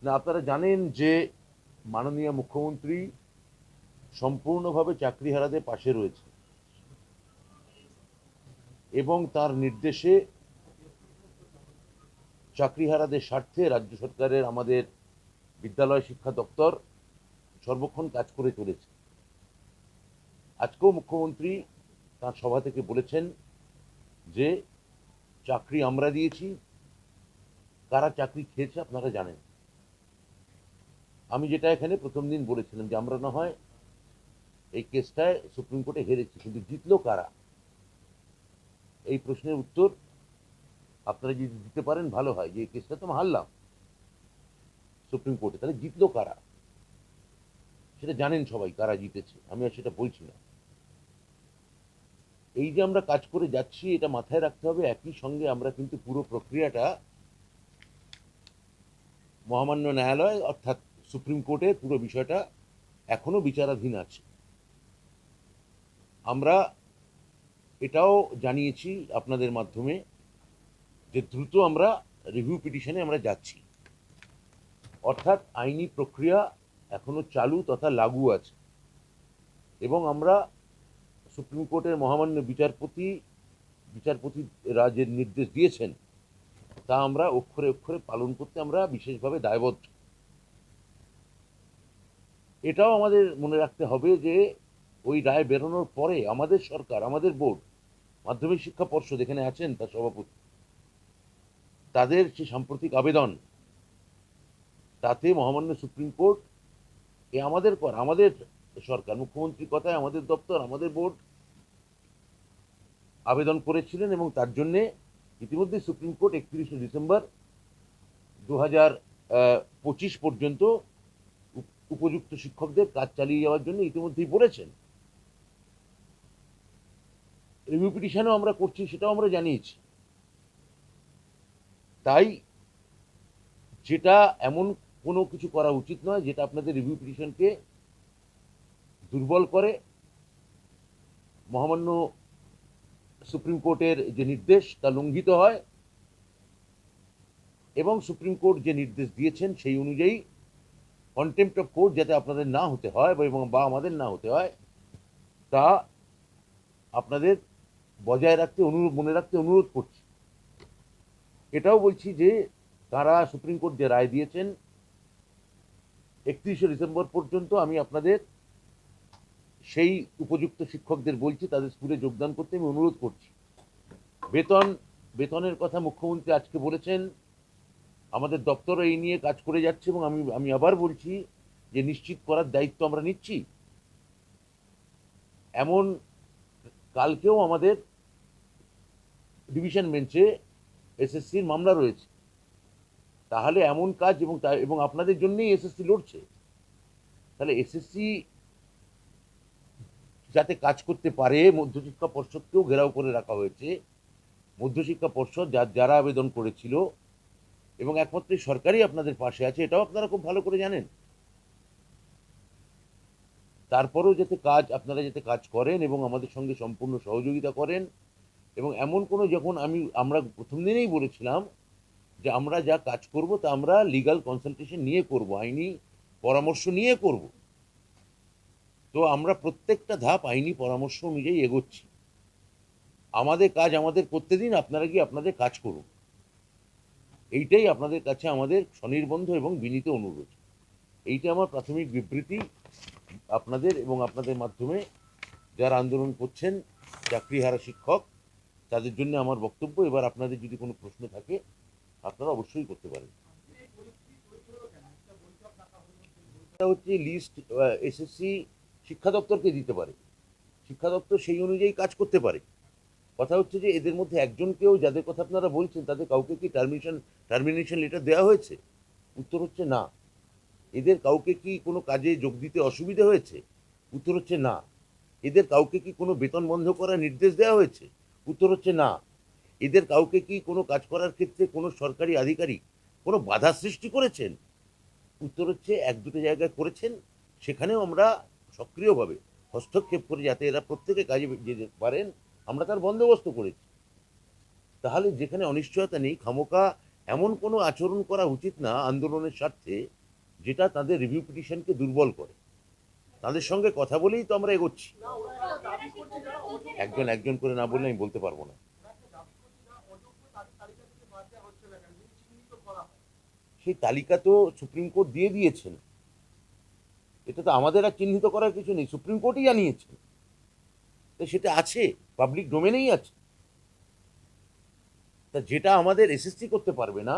না, আপনারা জানেন যে মাননীয় মুখ্যমন্ত্রী সম্পূর্ণভাবে চাকরিহারাদের পাশে রয়েছে এবং তার নির্দেশে চাকরিহারাদের স্বার্থে রাজ্য সরকারের আমাদের বিদ্যালয় শিক্ষা দপ্তর সর্বক্ষণ কাজ করে চলেছে। আজকেও মুখ্যমন্ত্রী তার সভা থেকে বলেছেন যে চাকরি আমরা দিয়েছি, কারা চাকরি খেয়েছে আপনারা জানেন। আমি যেটা এখানে প্রথম দিন বলেছিলাম যে আমরা না হয় এই কেসটায় সুপ্রিম কোর্টে হেরেছি, কিন্তু জিতলো কারা? এই প্রশ্নের উত্তর আপনারা যদি দিতে পারেন ভালো হয়, যে এই কেসটা তো হারলাম সুপ্রিম কোর্টে, তাহলে জিতলো কারা সেটা জানেন সবাই, কারা জিতেছে। আমি আর সেটা বলছি না। এই যে আমরা কাজ করে যাচ্ছি, এটা মাথায় রাখতে হবে। একই সঙ্গে আমরা কিন্তু পুরো প্রক্রিয়াটা মহামান্য ন্যায়ালয় অর্থাৎ সুপ্রিম কোর্টে পুরো বিষয়টা এখনো বিচারাধীন আছে। আমরা এটাও জানিয়েছি আপনাদের মাধ্যমে যে দ্রুত আমরা রিভিউ পিটিশনে আমরা যাচ্ছি, অর্থাৎ আইনি প্রক্রিয়া এখনো চালু তথা লাগু আছে এবং আমরা সুপ্রিম কোর্টের মহামান্য বিচারপতিরা যে নির্দেশ দিয়েছেন তা আমরা অক্ষরে অক্ষরে পালন করতে আমরা বিশেষভাবে দায়বদ্ধ। এটাও আমাদের মনে রাখতে হবে যে ওই রায় বেরোনোর পরে আমাদের সরকার, আমাদের বোর্ড, মাধ্যমিক শিক্ষা পর্ষদ এখানে আছেন তার সভাপতি, তাদের যে সাম্প্রতিক আবেদন, তাতে মহামান্য সুপ্রিম কোর্ট আমাদের সরকার, মুখ্যমন্ত্রীর কথায় আমাদের দপ্তর, আমাদের বোর্ড আবেদন করেছিলেন এবং তার জন্যে ইতিমধ্যে সুপ্রিম কোর্ট 31শে ডিসেম্বর 2025 পর্যন্ত উপযুক্ত শিক্ষকদের কাজ চালিয়ে যাওয়ার জন্য ইতিমধ্যেই বলেছেন। রিভিউ পিটিশনও আমরা করছি, সেটাও আমরা জানিয়েছি। তাই যেটা এমন কোনো কিছু করা উচিত নয় যেটা আপনাদের রিভিউ পিটিশনকে দুর্বল করে। মহামান্য সুপ্রিম কোর্টের যে নির্দেশ তা লঙ্ঘিত হয় এবং সুপ্রিম কোর্ট যে নির্দেশ দিয়েছেন সেই অনুযায়ী কন্টেম্প্ট অফ কোর্ট যাতে আপনাদের না হতে হয় এবং বা আমাদের না হতে হয়, তা আপনাদের বজায় রাখতে মনে রাখতে অনুরোধ করছি। এটাও বলছি যে তারা সুপ্রিম কোর্ট যে রায় দিয়েছেন 31শে ডিসেম্বর পর্যন্ত, আমি আপনাদের সেই উপযুক্ত শিক্ষকদের বলছি তাদের স্কুলে যোগদান করতে আমি অনুরোধ করছি। বেতনের কথা মুখ্যমন্ত্রী আজকে বলেছেন, আমাদের দপ্তর এই নিয়ে কাজ করে যাচ্ছে এবং আমি আবার বলছি যে নিশ্চিত করার দায়িত্ব আমরা নিচ্ছি। এমন কালকেও আমাদের ডিভিশন বেঞ্চে এসএসসির মামলা রয়েছে, তাহলে এমন কাজ এবং আপনাদের জন্যই এসএসসি লড়ছে, তাহলে এসএসসি যাতে কাজ করতে পারে মধ্যশিক্ষা পর্ষদকেও ঘেরাও করে রাখা হয়েছে। মধ্যশিক্ষা পর্ষদ যারা আবেদন করেছিল এবং একমাত্র সরকারই আপনাদের পাশে আছে, এটাও আপনারা খুব ভালো করে জানেন। তারপরেও আপনারা যাতে কাজ করেন এবং আমাদের সঙ্গে সম্পূর্ণ সহযোগিতা করেন। এবং এমন কোনো আমরা প্রথম দিনেই বলেছিলাম যে আমরা যা কাজ করব তা আমরা লিগাল কনসালটেশন নিয়ে করব, আইনি পরামর্শ নিয়ে করব। তো আমরা প্রত্যেকটা ধাপ আইনি পরামর্শ অনুযায়ী এগোচ্ছি। আমাদের কাজ আমাদের করতে দিন, আপনারা গিয়ে আপনাদের কাজ করুন, এইটাই আপনাদের কাছে আমাদের স্বনির্বন্ধ এবং বিনীত অনুরোধ। এইটা আমার প্রাথমিক বিবৃতি আপনাদের এবং আপনাদের মাধ্যমে যারা আন্দোলন করছেন চাকরিহারা শিক্ষক, তাদের জন্য আমার বক্তব্য। এবার আপনাদের যদি কোনো প্রশ্ন থাকে আপনারা অবশ্যই করতে পারেন। এটা হচ্ছে লিস্ট এসএসসি শিক্ষা দপ্তরকে দিতে পারে, শিক্ষা দপ্তর সেই অনুযায়ী কাজ করতে পারে। কথা হচ্ছে যে এদের মধ্যে একজনকেও, যাদের কথা আপনারা বলছেন, তাদের কাউকে কি টার্মিনেশন লেটার দেওয়া হয়েছে? উত্তর হচ্ছে না। এদের কাউকে কি কোনো কাজে যোগ দিতে অসুবিধা হয়েছে? উত্তর হচ্ছে না। এদের কাউকে কি কোনো বেতন বন্ধ করার নির্দেশ দেওয়া হয়েছে? উত্তর হচ্ছে না। এদের কাউকে কি কোনো কাজ করার ক্ষেত্রে কোনো সরকারি আধিকারিক কোনো বাধা সৃষ্টি করেছেন? উত্তর হচ্ছে এক দুটো জায়গায় করেছেন, সেখানেও আমরা সক্রিয়ভাবে হস্তক্ষেপ করে যাতে এরা প্রত্যেকে কাজে যেতে পারেন আমরা তার বন্দোবস্ত করেছি। তাহলে যেখানে অনিশ্চয়তা নেই, খামোকা এমন কোনো আচরণ করা উচিত না আন্দোলনের স্বার্থে যেটা তাদের রিভিউ পিটিশনকে দুর্বল করে। তাদের সঙ্গে কথা বলেই তো আমরা এগোচ্ছি। একজন একজন করে না বললে আমি বলতে পারবো না। সেই তালিকা তো সুপ্রিম কোর্ট দিয়ে দিয়েছেন, এটা তো আমাদের আর চিহ্নিত করার কিছু নেই, সুপ্রিম কোর্টই জানিয়েছেন, তো সেটা আছে, পাবলিক ডোমেনেই আছে। তা যেটা আমাদের এসএসসি করতে পারবে না,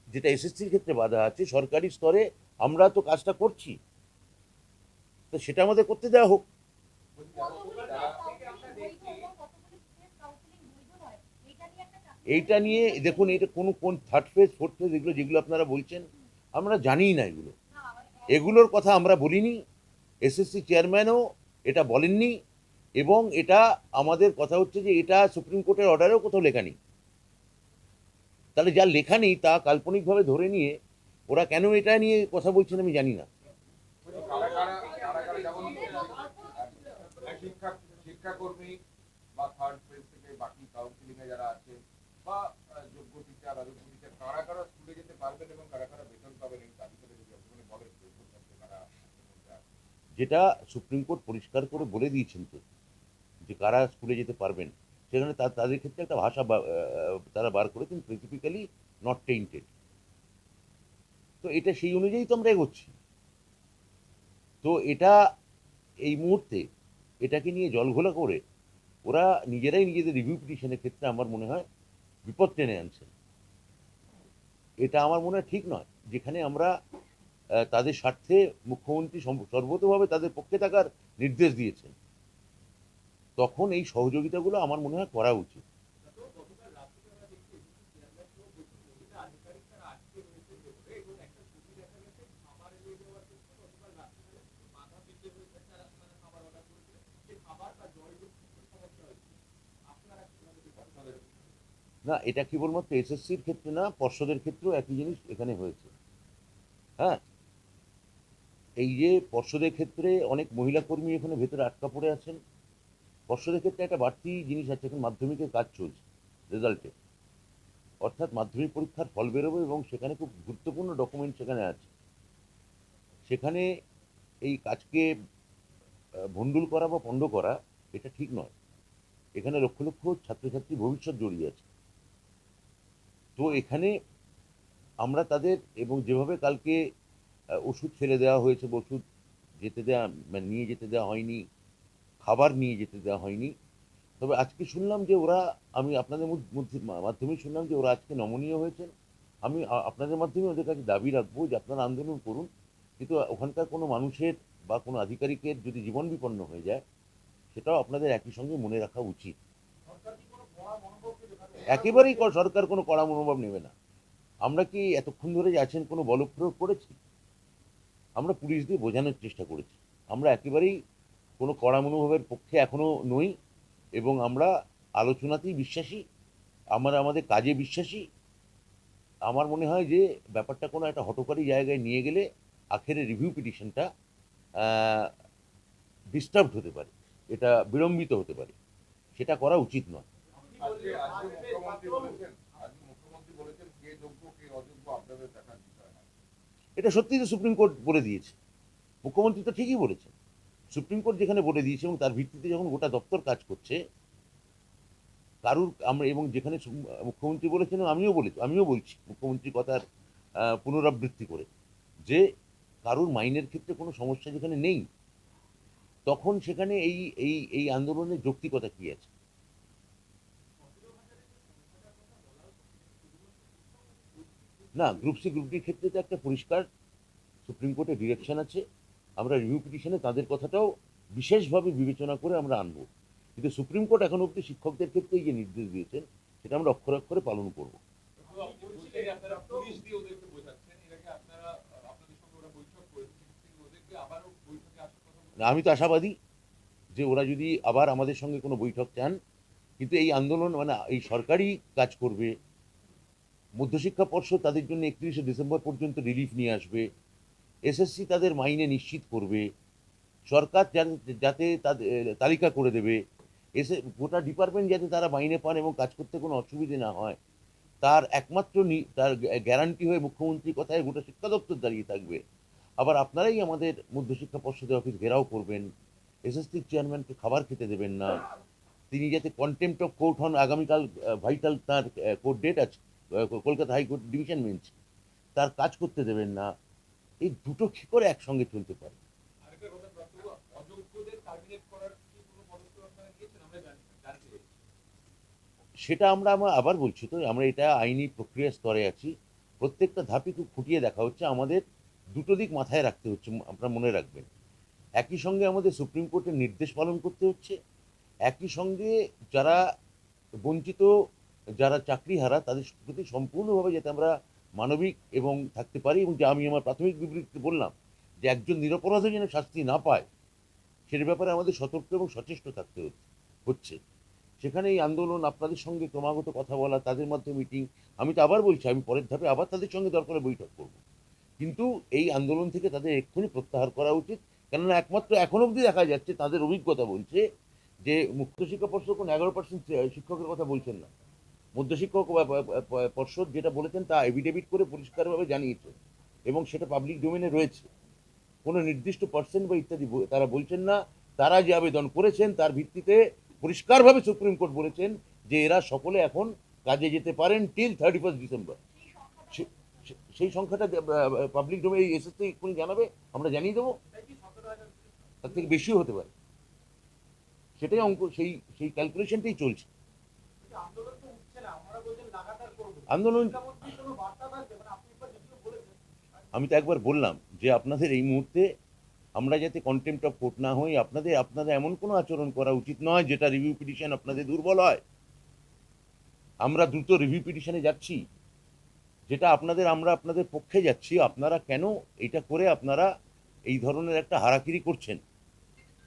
যেটা এসএসসির ক্ষেত্রে বাধা আছে, সরকারি স্তরে আমরা তো কাজটা করছি, তো সেটা আমাদের করতে দেওয়া হোক। এইটা নিয়ে দেখুন, এটা কোন থার্ড ফেজ ফোর্থ ফেজ এগুলো যেগুলো আপনারা বলছেন, আমরা জানিই না এগুলো, এগুলোর কথা আমরা বলিনি, এসএসসি চেয়ারম্যানও এটা বলেননি, এবং এটা আমাদের কথা হচ্ছে যে এটা সুপ্রিম কোর্টের অর্ডারেও কোথাও লেখা নেই। তাহলে যা লেখা নেই তা কাল্পনিকভাবে ধরে নিয়ে ওরা কেন এটা নিয়ে কথা বলছেন আমি জানি না। শিক্ষাকর্মী বা থার্ড ফেজ থেকে বাকি কাউন্সিলিং এ যারা আছে বা যোগ্য টিচার অযোগ্য টিচার কারা কারা স্কুলে যেতে পারবেন এবং কারা কারা বেতন পাবেন এই তালিকাটা যদি আপনি বলেন যোগ্য ছাত্র কারা। যেটা সুপ্রিম কোর্ট পরিষ্কার করে বলে দিয়েছেন তো, যে কারা স্কুলে যেতে পারবেন, সেখানে তাদের ক্ষেত্রে একটা ভাষা তারা বার করেছেন, স্পেসিফিক্যালি নট টেইন্টেড। তো এটা সেই অনুযায়ী তো আমরা এগোচ্ছি। তো এটা এই মুহূর্তে এটাকে নিয়ে জলঘোলা করে ওরা নিজেরাই নিজেদের রিভিউ পিটিশনের ক্ষেত্রে আমার মনে হয় বিপদ টেনে আনছেন। এটা আমার মনে হয় ঠিক নয়, যেখানে আমরা তাদের স্বার্থে মুখ্যমন্ত্রী সর্বতভাবে তাদের পক্ষে থাকার নির্দেশ দিয়েছেন, তখন এই সহযোগিতাগুলো আমার মনে হয় করা উচিত। না, এটা কেবলমাত্র এসএসসির ক্ষেত্রে না, পর্ষদের ক্ষেত্রেও একই জিনিস এখানে হয়েছে। হ্যাঁ, এই যে পর্ষদের ক্ষেত্রে অনেক মহিলা কর্মী এখানে ভেতরে আটকা পড়ে আছেন। পর্ষদের ক্ষেত্রে একটা বাড়তি জিনিস আছে, এখন মাধ্যমিকের কাজ চলছে রেজাল্টে, অর্থাৎ মাধ্যমিক পরীক্ষার ফল বেরোবে এবং সেখানে খুব গুরুত্বপূর্ণ ডকুমেন্ট সেখানে আছে। সেখানে এই কাজকে ভণ্ডুল করা বা পণ্ড করা এটা ঠিক নয়। এখানে লক্ষ লক্ষ ছাত্রছাত্রী ভবিষ্যৎ জড়িয়ে আছে। তো এখানে আমরা তাদের, এবং যেভাবে কালকে ওষুধ ফেলে দেওয়া হয়েছে, ওষুধ যেতে দেওয়া মানে নিয়ে যেতে দেওয়া হয়নি, খাবার নিয়ে যেতে দেওয়া হয়নি। তবে আজকে শুনলাম যে ওরা, আমি আপনাদের মাধ্যমে শুনলাম যে ওরা আজকে নমনীয় হয়েছেন। আমি আপনাদের মাধ্যমে ওদের কাছে দাবি রাখবো যে আপনারা আন্দোলন করুন, কিন্তু ওখানকার কোনো মানুষের বা কোনো আধিকারিকের যদি জীবন বিপন্ন হয়ে যায়, সেটাও আপনাদের একই সঙ্গে মনে রাখা উচিত। একেবারেই সরকার কোনো কড়া মনোভাব নেবে না। আমরা কি এতক্ষণ ধরে যে আছেন কোনো বল প্রয়োগ করেছি? আমরা পুলিশ দিয়ে বোঝানোর চেষ্টা করেছি। আমরা একেবারেই কোনো কড়া মনোভাবের পক্ষে এখনো নই, এবং আমরা আলোচনাতেই বিশ্বাসী, আমরা আমাদের কাজে বিশ্বাসী। আমার মনে হয় যে ব্যাপারটা কোনো একটা হঠকারী জায়গায় নিয়ে গেলে আখেরে রিভিউ পিটিশনটা ডিস্টার্বড হতে পারে, এটা বিলম্বিত হতে পারে, সেটা করা উচিত নয়। আজকে আজকে মুখ্যমন্ত্রী বলেছেন কে যোগ্য কে অযোগ্য আপনাদের দেখার বিষয় না। এটা সত্যি তো সুপ্রিম কোর্ট বলে দিয়েছে, মুখ্যমন্ত্রী তো ঠিকই বলেছেন। সুপ্রিম কোর্ট যেখানে বলে দিয়েছে এবং তার ভিত্তিতে যখন গোটা দপ্তর কাজ করছে, কারুর আমরা, এবং যেখানে মুখ্যমন্ত্রী বলেছেন, আমিও বলছি মুখ্যমন্ত্রীর কথার পুনরাবৃত্তি করে, যে কারুর মাইনের ক্ষেত্রে কোনো সমস্যা যেখানে নেই, তখন সেখানে এই এই এই আন্দোলনের যৌক্তিকতা কি আছে? না, গ্রুপ সি গ্রুপ ডির ক্ষেত্রে তো একটা পরিষ্কার সুপ্রিম কোর্টের ডিরেকশন আছে, আমরা রিভিউ পিটিশনে তাদের কথাটাও বিশেষভাবে বিবেচনা করে আমরা আনবো। কিন্তু সুপ্রিম কোর্ট এখন অব্দি শিক্ষকদের ক্ষেত্রে এই যে নির্দেশ দিয়েছেন, সেটা আমরা অক্ষরে অক্ষরে পালন করব। আমি তো আশাবাদী যে ওরা যদি আবার আমাদের সঙ্গে কোনো বৈঠক চান, কিন্তু এই আন্দোলন মানে এই সরকারি কাজ করবে, মধ্যশিক্ষা পর্ষদ তাদের জন্য 31শে ডিসেম্বর পর্যন্ত রিলিফ নিয়ে আসবে, এসএসসি তাদের মাইনে নিশ্চিত করবে, সরকার যাতে তাদের তালিকা করে দেবে, গোটা ডিপার্টমেন্ট যাতে তারা মাইনে পান এবং কাজ করতে কোনো অসুবিধে না হয়, তার একমাত্র তার গ্যারান্টি হয়ে মুখ্যমন্ত্রীর কথায় গোটা শিক্ষা দপ্তর দাঁড়িয়ে থাকবে। আবার আপনারাই আমাদের মধ্যশিক্ষা পর্ষদের অফিস ঘেরাও করবেন, এসএসসির চেয়ারম্যানকে খাবার খেতে দেবেন না, তিনি যাতে কন্টেম্প্ট অফ কোর্ট হন। আগামীকাল ভাইটাল তার কোর্ট ডেট আছে, কলকাতা হাইকোর্ট ডিভিশন বেঞ্চ, তার কাজ করতে দেবেন না। এই দুটো কি করে একসঙ্গে চলতে পারে? আরেকটা কথা প্রাপ্তবাবু, অযোগ্যদের টার্মিনেট করার কি কোনো পদক্ষেপ আপনারা নিয়েছেন? আমরা জানতে চাই। সেটা আমরা আবার বলছি তো, আমরা এটা আইনি প্রক্রিয়া স্তরে আছি। প্রত্যেকটা ধাপই খুব খুঁটিয়ে দেখা হচ্ছে। আমাদের দুটো দিক মাথায় রাখতে হচ্ছে, আপনারা মনে রাখবেন। একই সঙ্গে আমাদের সুপ্রিম কোর্টের নির্দেশ পালন করতে হচ্ছে, একই সঙ্গে যারা বঞ্চিত, যারা চাকরিহারা, তাদের প্রতি সম্পূর্ণভাবে যাতে আমরা মানবিক এবং থাকতে পারি, এবং যে আমি আমার প্রাথমিক বিবৃতিতে বললাম যে একজন নিরপরাধী যেন শাস্তি না পায়, সের ব্যাপারে আমাদের সতর্ক এবং সচেষ্ট থাকতে হচ্ছে। সেখানে এই আন্দোলন, আপনাদের সঙ্গে ক্রমাগত কথা বলা, তাদের মাধ্যমে মিটিং, আমি তো আবার বলছি, আমি পরের ধাপে আবার তাদের সঙ্গে দরকার হলে বৈঠক করব। কিন্তু এই আন্দোলন থেকে তাদের এক্ষুনি প্রত্যাহার করা উচিত। কেননা একমাত্র এখন অবধি দেখা যাচ্ছে, তাদের অভিজ্ঞতা বলছে যে মুক্ত শিক্ষা পর্ষদ কোনো 11% শিক্ষকের কথা বলছেন না। মধ্যশিক্ষক পর্ষদ যেটা বলেছেন তা এভিডেভিট করে পরিষ্কারভাবে জানিয়েছে, এবং সেটা পাবলিক ডোমেনে রয়েছে। কোনো নির্দিষ্ট পার্সেন্ট বা ইত্যাদি তারা বলছেন না। তারা যে আবেদন করেছেন তার ভিত্তিতে পরিষ্কারভাবে সুপ্রিম কোর্ট বলেছেন যে এরা সকলে এখন কাজে যেতে পারেন টিল 31 ডিসেম্বর। সেই সংখ্যাটা পাবলিক ডোমে এসএসসি এক্ষুনি জানাবে, আমরা জানিয়ে দেবো। তার থেকে বেশিও হতে পারে, সেটাই অঙ্ক, সেই ক্যালকুলেশনটাই চলছে। আন্দোলন, আমি তো একবার বললাম যে আপনাদের এই মুহূর্তে আমরা যাতে কন্টেম্প্ট অফ কোর্ট না হই, আপনাদের এমন কোনো আচরণ করা উচিত নয় যেটা রিভিউ পিটিশন আপনাদের দুর্বল হয়। আমরা দ্রুত রিভিউ পিটিশনে যাচ্ছি, যেটা আমরা আপনাদের পক্ষে যাচ্ছি। আপনারা কেন এটা করে আপনারা এই ধরনের একটা হারাকিরি করছেন?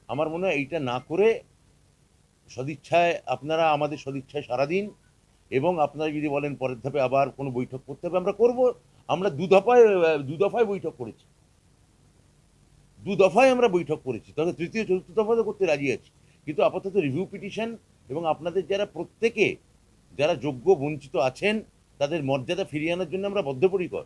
আমার মনে হয় এইটা না করে সদিচ্ছায় আপনারা আমাদের সদিচ্ছায় সারা দিন, এবং আপনারা যদি বলেন পরের ধাপে আবার কোনো বৈঠক করতে হবে, আমরা করব। আমরা দু দফায় বৈঠক করেছি, আমরা বৈঠক করেছি, তবে তৃতীয় চতুর্থ দফা তো করতে রাজি আছি। কিন্তু আপাতত রিভিউ পিটিশন এবং আপনাদের যারা প্রত্যেকে যারা যোগ্য বঞ্চিত আছেন তাদের মর্যাদা ফিরিয়ে আনার জন্য আমরা বদ্ধপরিকর।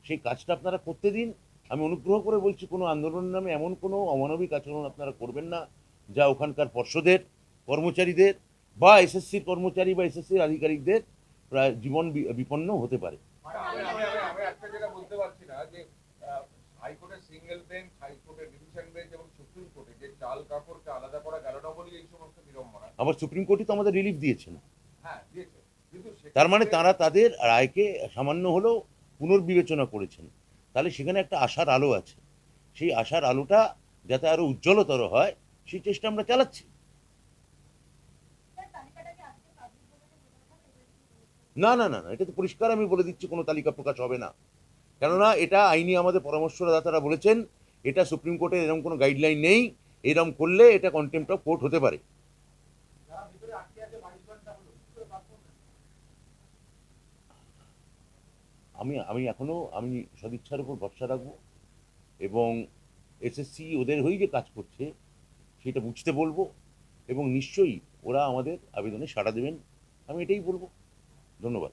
সেই কাজটা আপনারা করতে দিন। আমি অনুগ্রহ করে বলছি, কোনো আন্দোলনের নামে এমন কোনো অমানবিক আচরণ আপনারা করবেন না যা ওখানকার পর্ষদের কর্মচারীদের বা এসএসসির কর্মচারী বা এসএসসির আধিকারিকদের প্রায় জীবন বিপন্ন হতে পারে। আমি একটা যেটা বলতে পারছি না যে হাইকোর্টের সিঙ্গেল বেঞ্চ, হাইকোর্টের ডিভিশন বেঞ্চ এবং সুপ্রিম কোর্টে যে চাল কাপড়কে আলাদা করা গেল না বলেই এই সমস্ত বিড়ম্বনা। আবার সুপ্রিম কোর্টই তো আমাদের রিলিফ দিয়েছেন। হ্যাঁ, দিয়েছে, কিন্তু তার মানে তারা তাদের রায়কে সামান্য হলেও পুনর্বিবেচনা করেছেন। তাহলে সেখানে একটা আশার আলো আছে। সেই আশার আলোটা যাতে আরো উজ্জ্বলতর হয়, সেই চেষ্টা আমরা চালাচ্ছি। না না না না, এটা তো পরিষ্কার আমি বলে দিচ্ছি, কোনো তালিকা প্রকাশ হবে না। কেননা এটা আইনি আমাদের পরামর্শদাতারা বলেছেন, এটা সুপ্রিম কোর্টের এরকম কোনো গাইডলাইন নেই। এরকম করলে এটা কন্টেম্প্ট অফ কোর্ট হতে পারে। আমি সদিচ্ছার উপর ভরসা রাখবো, এবং এসএসসি ওদের হয়েই যে কাজ করছে সেটা বুঝতে বলবো, এবং নিশ্চয়ই ওরা আমাদের আবেদনে সাড়া দেবেন, আমি এটাই বলবো। ধন্যবাদ।